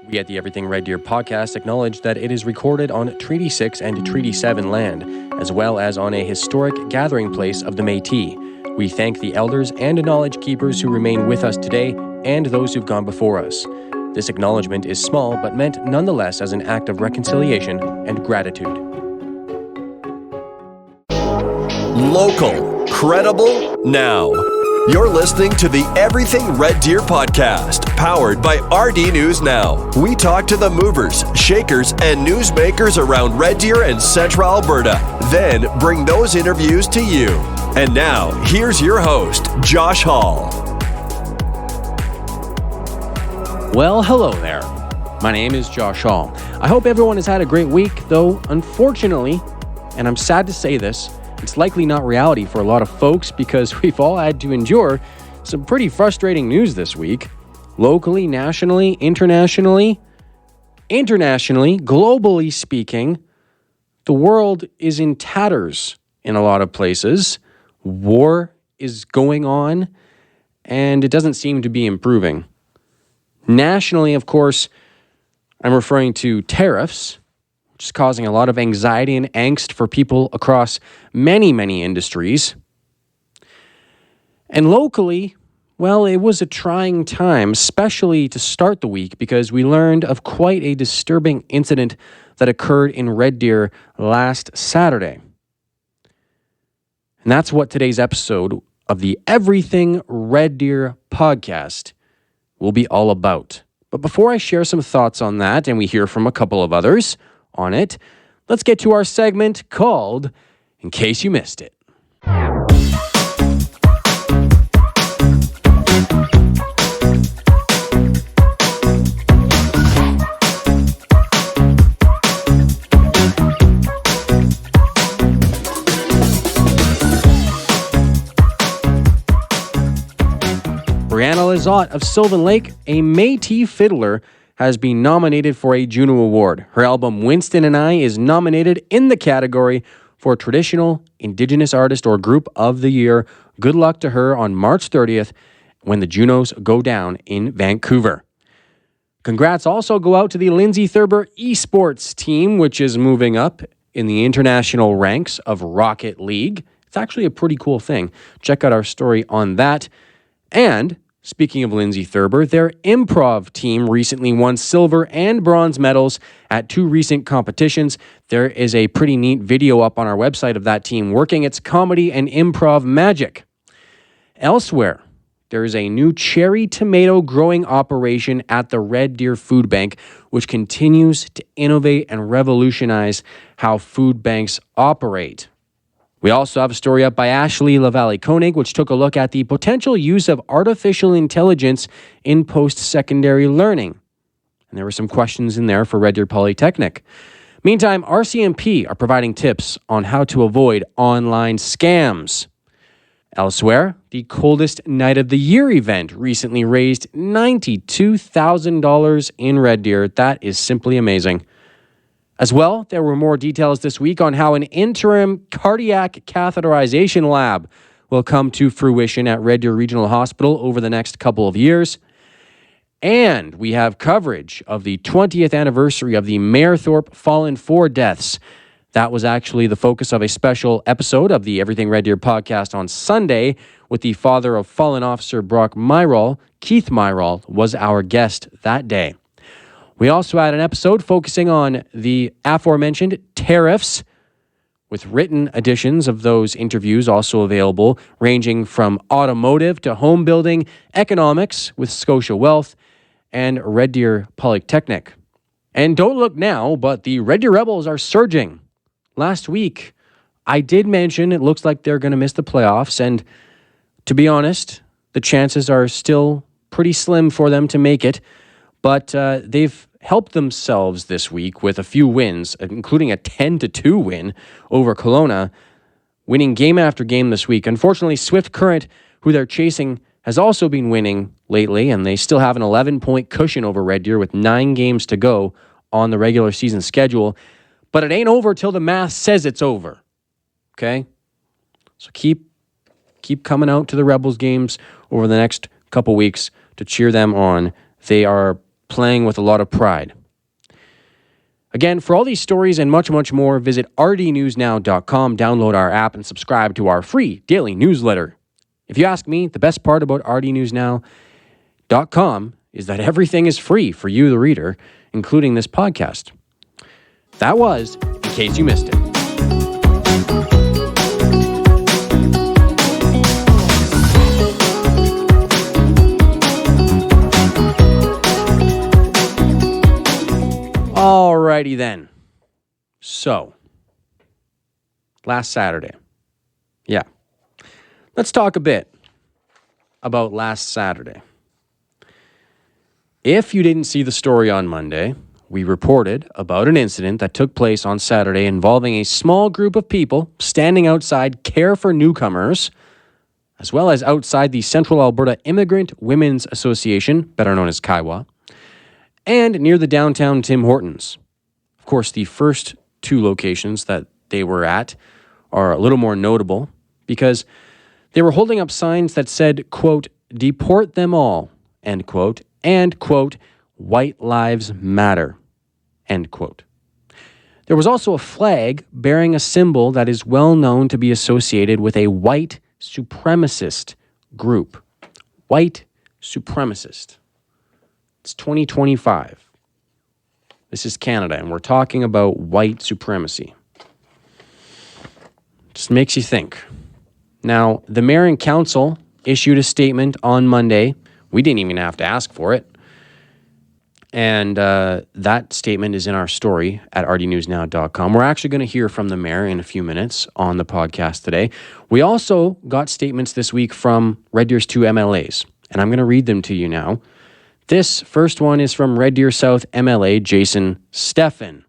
We at the Everything Red Deer podcast acknowledge that it is recorded on Treaty 6 and Treaty 7 land, as well as on a historic gathering place of the Métis. We thank the elders and knowledge keepers who remain with us today and those who've gone before us. This acknowledgement is small, but meant nonetheless as an act of reconciliation and gratitude. Local, credible, now. You're listening to the Everything Red Deer podcast, powered by RD News Now. We talk to the movers, shakers, and newsmakers around Red Deer and Central Alberta, then bring those interviews to you. And now, here's your host, Josh Hall. Well, hello there. My name is Josh Hall. I hope everyone has had a great week, though unfortunately, and I'm sad to say this, it's likely not reality for a lot of folks because we've all had to endure some pretty frustrating news this week. Locally, nationally, internationally, globally speaking, the world is in tatters in a lot of places. War is going on, and it doesn't seem to be improving. Nationally, of course, I'm referring to tariffs, which is causing a lot of anxiety and angst for people across many industries. And locally, well, it was a trying time, especially to start the week, because we learned of quite a disturbing incident that occurred in Red Deer last Saturday. And that's what today's episode of the Everything Red Deer podcast will be all about. But before I share some thoughts on that, and we hear from a couple of others on it, let's get to our segment called In Case You Missed It. Brianna Lizotte of Sylvan Lake, a Métis fiddler, has been nominated for a Juno Award. Her album Winston and I is nominated in the category for Traditional Indigenous Artist or Group of the Year. Good luck to her on March 30th when the Junos go down in Vancouver. Congrats also go out to the Lindsay Thurber esports team, which is moving up in the international ranks of Rocket League. It's actually a pretty cool thing. Check out our story on that. And speaking of Lindsay Thurber, their improv team recently won silver and bronze medals at two recent competitions. There is a pretty neat video up on our website of that team working its comedy and improv magic. Elsewhere, there is a new cherry tomato growing operation at the Red Deer Food Bank, which continues to innovate and revolutionize how food banks operate. We also have a story up by Ashley LaValle-Koenig, which took a look at the potential use of artificial intelligence in post-secondary learning. And there were some questions in there for Red Deer Polytechnic. Meantime, RCMP are providing tips on how to avoid online scams. Elsewhere, the Coldest Night of the Year event recently raised $92,000 in Red Deer. That is simply amazing. As well, there were more details this week on how an interim cardiac catheterization lab will come to fruition at Red Deer Regional Hospital over the next couple of years. And we have coverage of the 20th anniversary of the Mayerthorpe Fallen 4 deaths. That was actually the focus of a special episode of the Everything Red Deer podcast on Sunday with the father of fallen officer Brock Myrall. Keith Myrall was our guest that day. We also had an episode focusing on the aforementioned tariffs, with written editions of those interviews also available, ranging from automotive to home building, economics with Scotia Wealth, and Red Deer Polytechnic. And don't look now, but the Red Deer Rebels are surging. Last week, I did mention it looks like they're going to miss the playoffs, and to be honest, the chances are still pretty slim for them to make it. But they've helped themselves this week with a few wins, including a 10-2 win over Kelowna, winning game after game this week. Unfortunately, Swift Current, who they're chasing, has also been winning lately, and they still have an 11-point cushion over Red Deer with 9 games to go on the regular season schedule. But it ain't over till the math says it's over, okay? So keep coming out to the Rebels games over the next couple weeks to cheer them on. They are playing with a lot of pride. Again, for all these stories and much, much more, visit rdnewsnow.com, download our app, and subscribe to our free daily newsletter. If you ask me, the best part about rdnewsnow.com is that everything is free for you, the reader, including this podcast. That was In Case You Missed It. Alrighty then. So, last Saturday. Yeah. Let's talk a bit about last Saturday. If you didn't see the story on Monday, we reported about an incident that took place on Saturday involving a small group of people standing outside Care for Newcomers, as well as outside the Central Alberta Immigrant Women's Association, better known as Kaiwa, and near the downtown Tim Hortons. Of course, the first two locations that they were at are a little more notable because they were holding up signs that said, quote, "Deport them all," end quote, and, quote, "White Lives Matter," end quote. There was also a flag bearing a symbol that is well known to be associated with a white supremacist group. White supremacist. It's 2025. This is Canada, and we're talking about white supremacy. Just makes you think. Now, the mayor and council issued a statement on Monday. We didn't even have to ask for it. And that statement is in our story at rdnewsnow.com. We're actually going to hear from the mayor in a few minutes on the podcast today. We also got statements this week from Red Deer's two MLAs, and I'm going to read them to you now. This first one is from Red Deer South MLA Jason Steffen.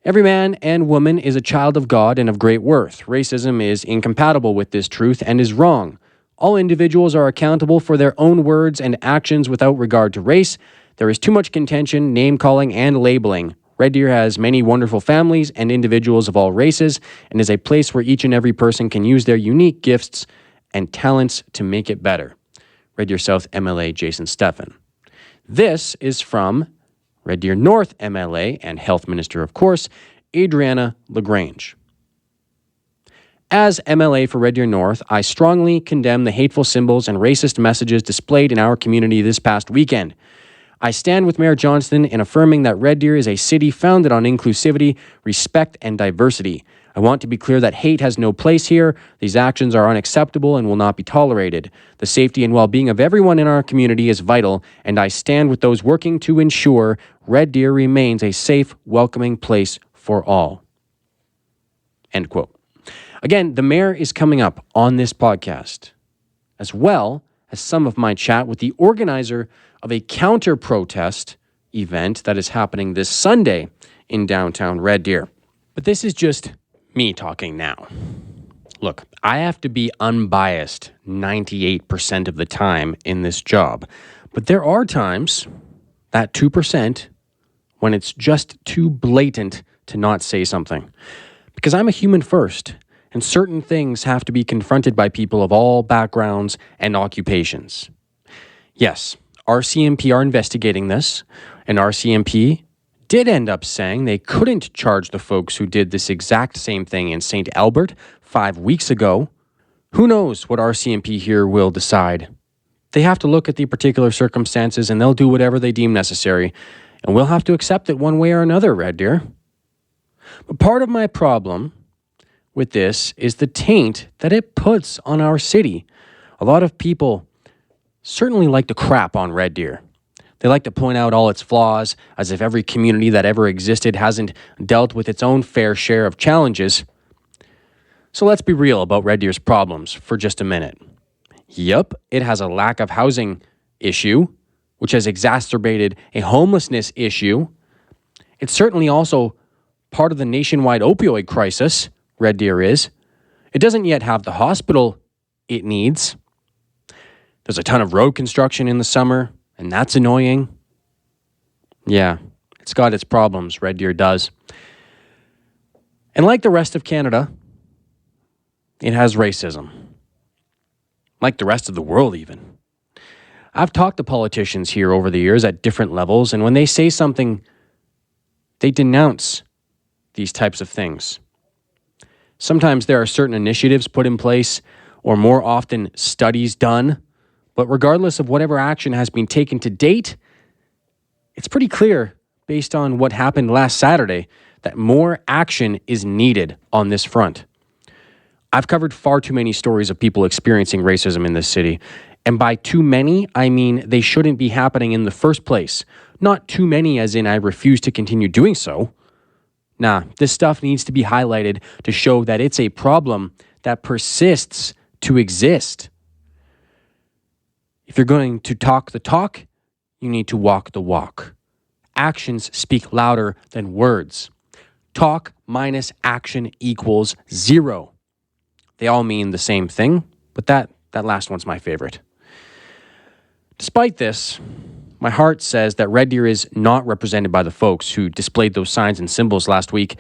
Every man and woman is a child of God and of great worth. Racism is incompatible with this truth and is wrong. All individuals are accountable for their own words and actions without regard to race. There is too much contention, name-calling, and labeling. Red Deer has many wonderful families and individuals of all races and is a place where each and every person can use their unique gifts and talents to make it better. Red Deer South MLA Jason Steffen. This is from Red Deer North MLA and Health Minister, of course, Adriana LaGrange. As MLA for Red Deer North, I strongly condemn the hateful symbols and racist messages displayed in our community this past weekend. I stand with Mayor Johnston in affirming that Red Deer is a city founded on inclusivity, respect, and diversity. I want to be clear that hate has no place here. These actions are unacceptable and will not be tolerated. The safety and well-being of everyone in our community is vital, and I stand with those working to ensure Red Deer remains a safe, welcoming place for all. End quote. Again, the mayor is coming up on this podcast, as well as some of my chat with the organizer of a counter-protest event that is happening this Sunday in downtown Red Deer. But this is just me talking now. Look, I have to be unbiased 98% of the time in this job, but there are times, that 2%, when it's just too blatant to not say something. Because I'm a human first, and certain things have to be confronted by people of all backgrounds and occupations. Yes, RCMP are investigating this, and RCMP did end up saying they couldn't charge the folks who did this exact same thing in St. Albert 5 weeks ago. Who knows what RCMP here will decide? They have to look at the particular circumstances and they'll do whatever they deem necessary, and we'll have to accept it one way or another, Red Deer. But part of my problem with this is the taint that it puts on our city. A lot of people certainly like to crap on Red Deer. They like to point out all its flaws, as if every community that ever existed hasn't dealt with its own fair share of challenges. So let's be real about Red Deer's problems for just a minute. Yup, it has a lack of housing issue, which has exacerbated a homelessness issue. It's certainly also part of the nationwide opioid crisis, Red Deer is. It doesn't yet have the hospital it needs. There's a ton of road construction in the summer, and that's annoying. Yeah, it's got its problems, Red Deer does. And like the rest of Canada, it has racism. Like the rest of the world, even. I've talked to politicians here over the years at different levels, and when they say something, they denounce these types of things. Sometimes there are certain initiatives put in place, or more often studies done, but regardless of whatever action has been taken to date, it's pretty clear, based on what happened last Saturday, that more action is needed on this front. I've covered far too many stories of people experiencing racism in this city, and by too many, I mean they shouldn't be happening in the first place. Not too many as in I refuse to continue doing so. Nah, this stuff needs to be highlighted to show that it's a problem that persists to exist. If you're going to talk the talk, you need to walk the walk. Actions speak louder than words. Talk minus action equals 0. They all mean the same thing, but that last one's my favorite. Despite this, my heart says that Red Deer is not represented by the folks who displayed those signs and symbols last week.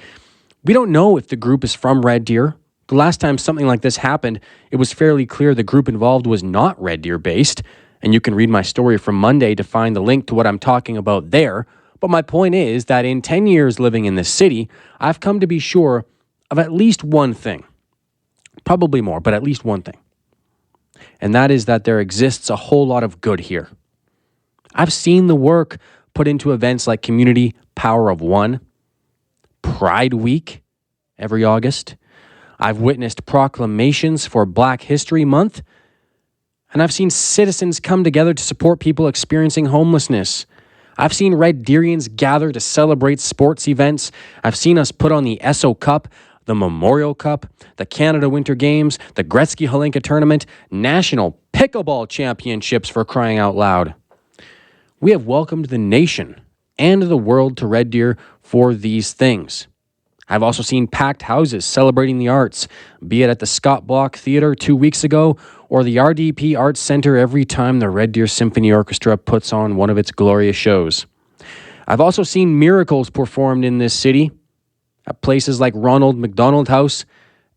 We don't know if the group is from Red Deer. The last time something like this happened, it was fairly clear the group involved was not Red Deer based, and you can read my story from Monday to find the link to what I'm talking about there. But my point is that in 10 years living in this city, I've come to be sure of at least one thing. Probably more, but at least one thing. And that is that there exists a whole lot of good here. I've seen the work put into events like Community Power of One, Pride Week every August. I've witnessed proclamations for Black History Month, and I've seen citizens come together to support people experiencing homelessness. I've seen Red Deerians gather to celebrate sports events. I've seen us put on the Esso Cup, the Memorial Cup, the Canada Winter Games, the Gretzky-Holinka Tournament, National Pickleball Championships, for crying out loud. We have welcomed the nation and the world to Red Deer for these things. I've also seen packed houses celebrating the arts, be it at the Scott Block Theatre 2 weeks ago or the RDP Arts Center every time the Red Deer Symphony Orchestra puts on one of its glorious shows. I've also seen miracles performed in this city at places like Ronald McDonald House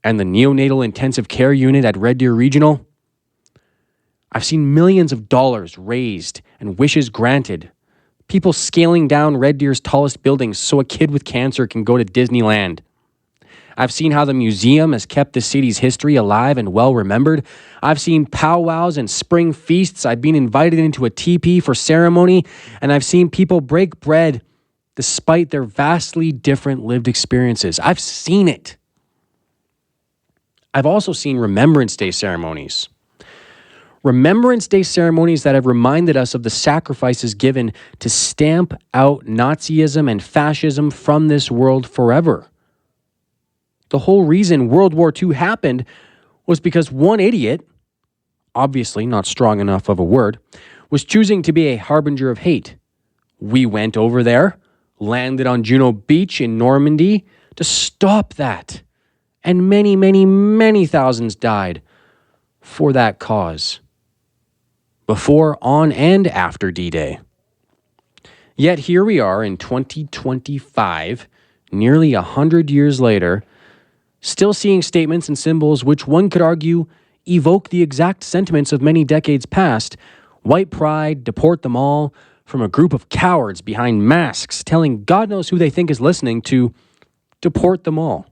and the Neonatal Intensive Care Unit at Red Deer Regional. I've seen millions of dollars raised and wishes granted. People scaling down Red Deer's tallest buildings so a kid with cancer can go to Disneyland. I've seen how the museum has kept the city's history alive and well remembered. I've seen powwows and spring feasts. I've been invited into a teepee for ceremony, and I've seen people break bread despite their vastly different lived experiences. I've seen it. I've also seen Remembrance Day ceremonies. Remembrance Day ceremonies that have reminded us of the sacrifices given to stamp out Nazism and fascism from this world forever. The whole reason World War II happened was because one idiot, obviously not strong enough of a word, was choosing to be a harbinger of hate. We went over there, landed on Juno Beach in Normandy to stop that. And many, many, many thousands died for that cause. Before, on, and after D-Day. Yet here we are in 2025, nearly 100 years later, still seeing statements and symbols which one could argue evoke the exact sentiments of many decades past. White pride, deport them all, from a group of cowards behind masks telling God knows who they think is listening to deport them all.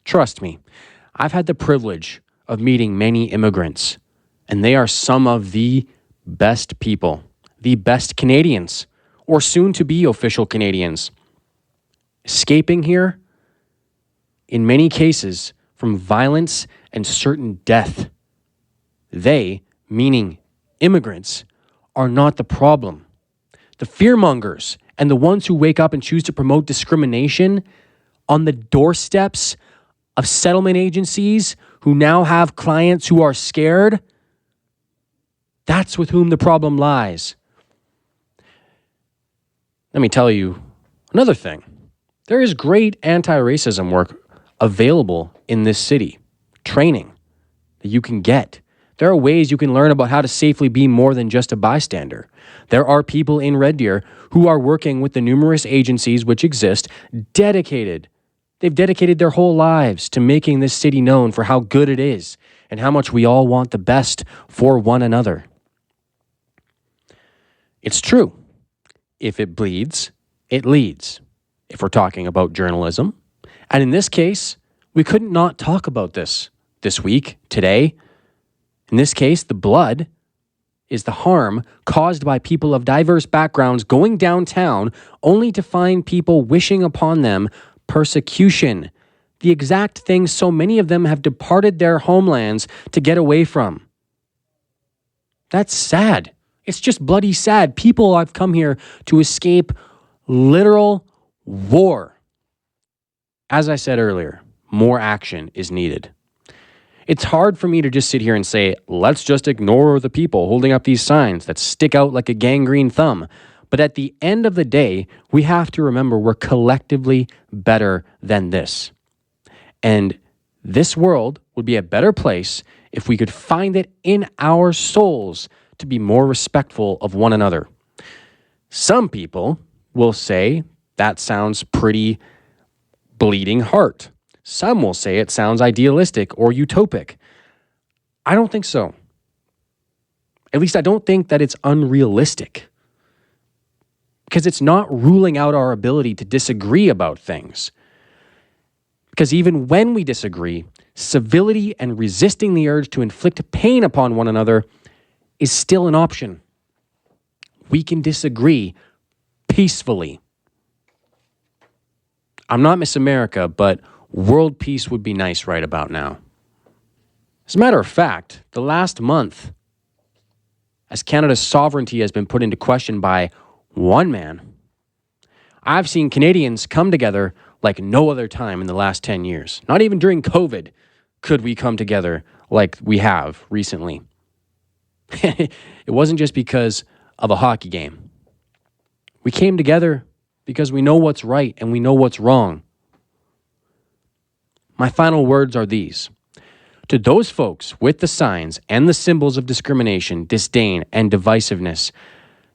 Trust me, I've had the privilege of meeting many immigrants, and they are some of the best people, the best Canadians, or soon-to-be official Canadians. Escaping here, in many cases, from violence and certain death. They, meaning immigrants, are not the problem. The fearmongers and the ones who wake up and choose to promote discrimination on the doorsteps of settlement agencies who now have clients who are scared, that's with whom the problem lies. Let me tell you another thing. There is great anti-racism work available in this city. Training that you can get. There are ways you can learn about how to safely be more than just a bystander. There are people in Red Deer who are working with the numerous agencies which exist, dedicated. They've dedicated their whole lives to making this city known for how good it is and how much we all want the best for one another. It's true. If it bleeds, it leads. If we're talking about journalism. And in this case, we couldn't not talk about this week, today. In this case, the blood is the harm caused by people of diverse backgrounds going downtown only to find people wishing upon them persecution, the exact thing so many of them have departed their homelands to get away from. That's sad. It's just bloody sad. People have come here to escape literal war. As I said earlier, more action is needed. It's hard for me to just sit here and say, let's just ignore the people holding up these signs that stick out like a gangrene thumb. But at the end of the day, we have to remember we're collectively better than this. And this world would be a better place if we could find it in our souls to be more respectful of one another. Some people will say that sounds pretty bleeding heart. Some will say it sounds idealistic or utopic. I don't think so. At least I don't think that it's unrealistic. Because it's not ruling out our ability to disagree about things. Because even when we disagree, civility and resisting the urge to inflict pain upon one another is still an option. We can disagree peacefully. I'm not Miss America, but world peace would be nice right about now. As a matter of fact, the last month, as Canada's sovereignty has been put into question by one man, I've seen Canadians come together like no other time in the last 10 years. Not even during COVID could we come together like we have recently. It wasn't just because of a hockey game. We came together because we know what's right and we know what's wrong. My final words are these. To those folks with the signs and the symbols of discrimination, disdain, and divisiveness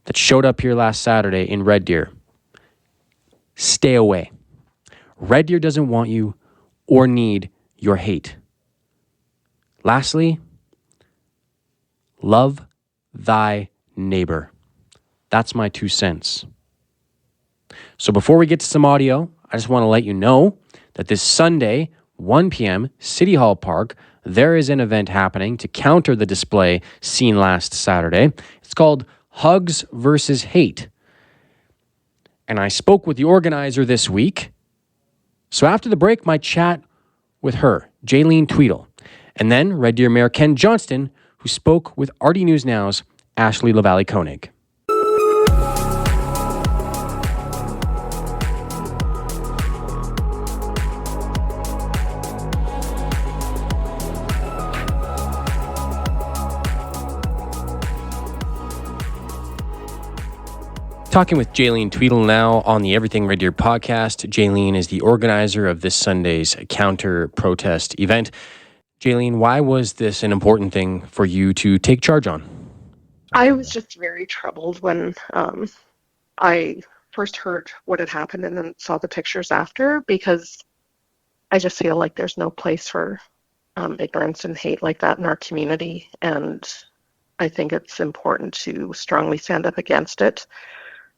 that showed up here last Saturday in Red Deer, stay away. Red Deer doesn't want you or need your hate. Lastly, love thy neighbor. That's my 2 cents. So before we get to some audio, I just want to let you know that this Sunday, 1 p.m., City Hall Park, there is an event happening to counter the display seen last Saturday. It's called Hugs versus Hate. And I spoke with the organizer this week. So after the break, my chat with her, Jaylene Tweedle. And then Red Deer Mayor Ken Johnston, who spoke with RD News Now's Ashley LaValle-Koenig. Talking with Jaylene Tweedle now on the Everything Red Deer podcast. Jaylene is the organizer of this Sunday's counter-protest event. Jaylene, why was this an important thing for you to take charge on? I was just very troubled when I first heard what had happened and then saw the pictures after, because I just feel like there's no place for ignorance and hate like that in our community. And I think it's important to strongly stand up against it.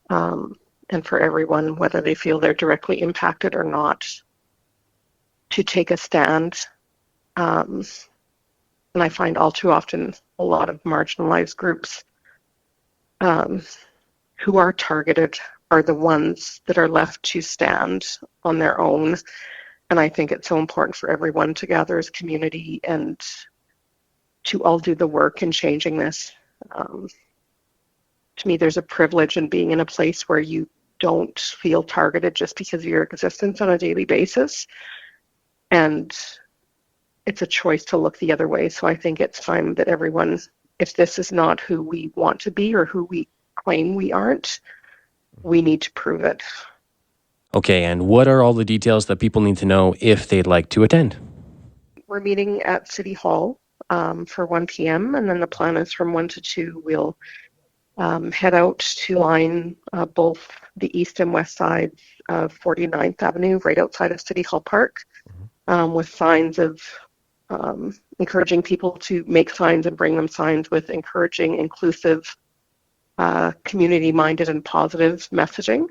And for everyone, whether they feel they're directly impacted or not, to take a stand. And I find all too often a lot of marginalized groups who are targeted are the ones that are left to stand on their own. And I think it's so important for everyone to gather as a community and to all do the work in changing this. To me, there's a privilege in being in a place where you don't feel targeted just because of your existence on a daily basis. And it's a choice to look the other way. So I think it's time that everyone, if this is not who we want to be or who we claim we aren't, we need to prove it. Okay, and what are all the details that people need to know if they'd like to attend? We're meeting at City Hall for 1 p.m. and then the plan is from 1 to 2 we'll head out to line both the east and west sides of 49th Avenue, right outside of City Hall Park, with signs of encouraging people to make signs and bring them signs with encouraging, inclusive community-minded and positive messaging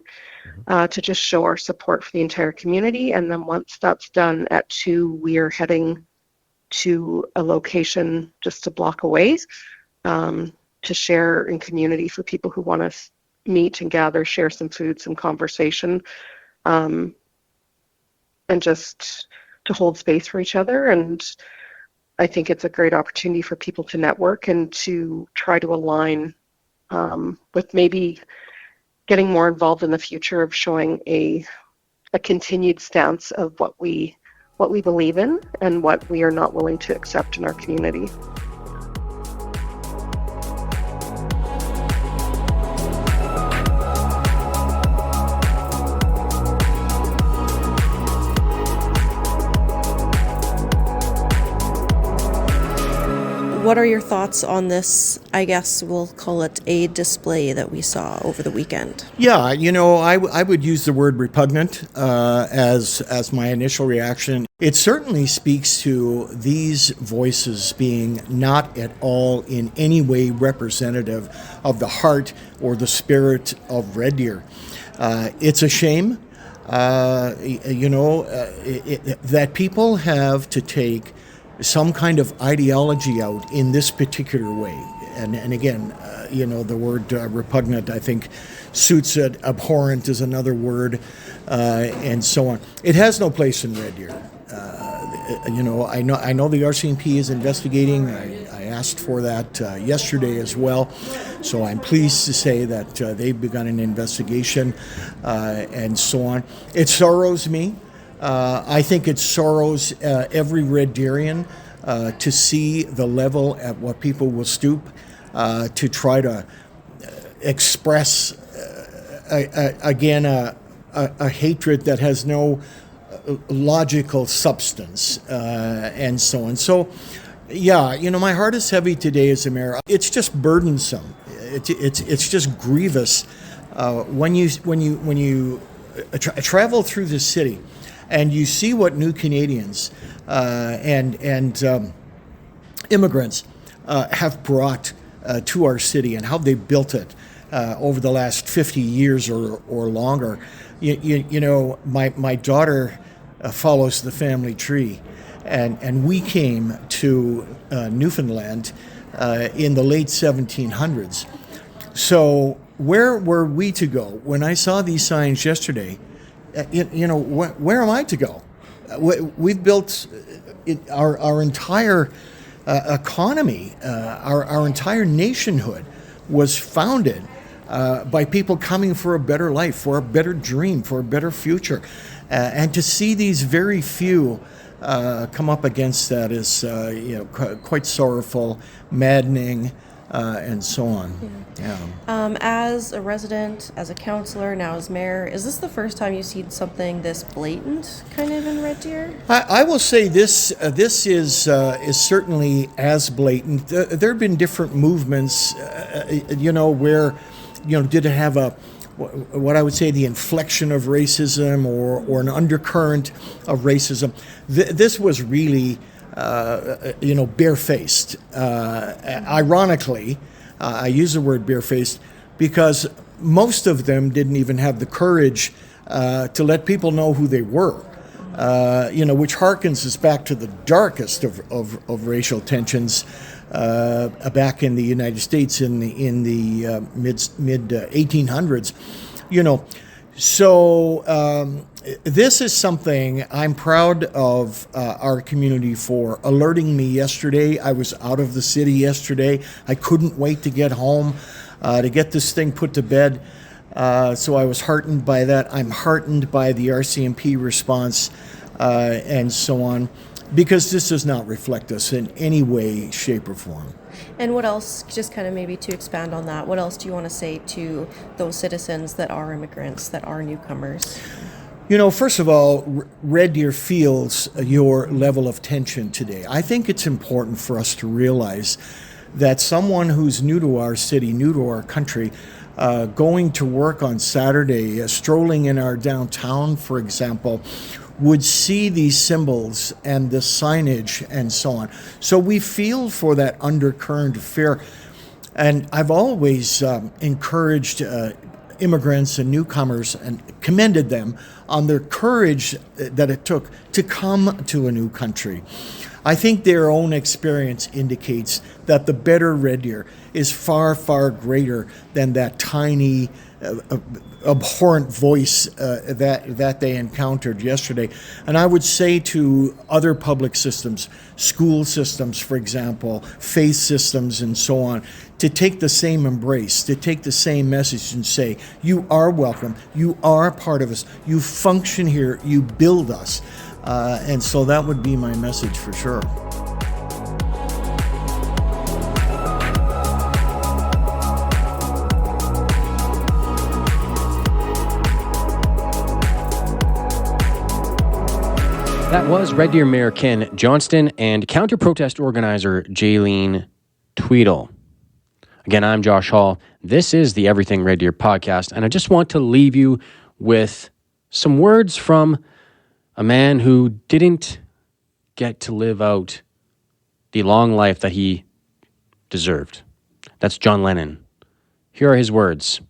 to just show our support for the entire community. And then once that's done at 2, we're heading to a location just a block away to share in community for people who want to meet and gather, share some food, some conversation, and just to hold space for each other. And I think it's a great opportunity for people to network and to try to align with maybe getting more involved in the future of showing a continued stance of what we believe in and what we are not willing to accept in our community. What are your thoughts on this, I guess we'll call it a display that we saw over the weekend? Yeah, I would use the word repugnant as my initial reaction. It certainly speaks to these voices being not at all in any way representative of the heart or the spirit of Red Deer. It's a shame, that people have to take some kind of ideology out in this particular way. And again, the word repugnant, I think, suits it. Abhorrent is another word, and so on. It has no place in Red Deer. I know the RCMP is investigating. I asked for that yesterday as well. So I'm pleased to say that they've begun an investigation and so on. It sorrows me. I think it sorrows every Red Deerian to see the level at what people will stoop to try to express, again, a hatred that has no logical substance and so on. So, yeah, my heart is heavy today as a mayor. It's just burdensome. It's just grievous when you travel through the city. And you see what new Canadians and immigrants have brought to our city and how they built it over the last 50 years or longer. My daughter follows the family tree, and we came to Newfoundland in the late 1700s. So where were we to go? When I saw these signs yesterday, where am I to go? We've built our entire economy, our entire nationhood was founded by people coming for a better life, for a better dream, for a better future. And to see these very few come up against that is quite sorrowful, maddening, and so on. Yeah. As a resident, as a councillor, now as mayor, is this the first time you've seen something this blatant kind of in Red Deer? I will say this is certainly as blatant. There have been different movements, where, did it have what I would say the inflection of racism or an undercurrent of racism. This was really barefaced. Ironically, I use the word barefaced because most of them didn't even have the courage to let people know who they were, which harkens us back to the darkest of racial tensions back in the United States in the mid 1800s. So this is something I'm proud of our community for alerting me yesterday. I was out of the city yesterday. I couldn't wait to get home to get this thing put to bed. So I was heartened by that. I'm heartened by the RCMP response and so on, because this does not reflect us in any way, shape, or form. And what else, just kind of maybe to expand on that, what else do you want to say to those citizens that are immigrants, that are newcomers? First of all, Red Deer feels your level of tension today. I think it's important for us to realize that someone who's new to our city, new to our country, going to work on Saturday, strolling in our downtown, for example, would see these symbols and the signage and so on. So we feel for that undercurrent of fear. And I've always encouraged immigrants and newcomers and commended them on their courage that it took to come to a new country. I think their own experience indicates that the better Red Deer is far, far greater than that tiny, abhorrent voice that they encountered yesterday. And I would say to other public systems, school systems, for example, faith systems, and so on, to take the same embrace, to take the same message and say, you are welcome, you are part of us, you function here, you build us. And so that would be my message for sure. That was Red Deer Mayor Ken Johnston and counter-protest organizer Jaylene Tweedle. Again, I'm Josh Hall. This is the Everything Red Deer podcast, and I just want to leave you with some words from a man who didn't get to live out the long life that he deserved. That's John Lennon. Here are his words.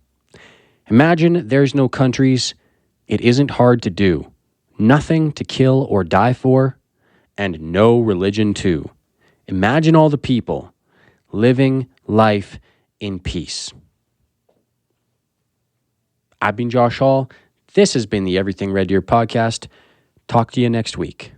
Imagine there's no countries. It isn't hard to do. Nothing to kill or die for, and no religion too. Imagine all the people living life in peace. I've been Josh Hall. This has been the Everything Red Deer podcast. Talk to you next week.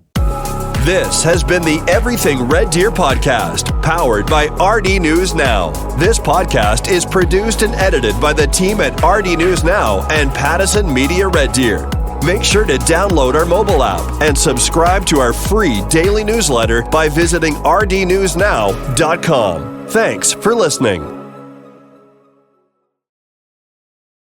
This has been the Everything Red Deer podcast, powered by RD News Now. This podcast is produced and edited by the team at RD News Now and Pattison Media Red Deer. Make sure to download our mobile app and subscribe to our free daily newsletter by visiting rdnewsnow.com. Thanks for listening.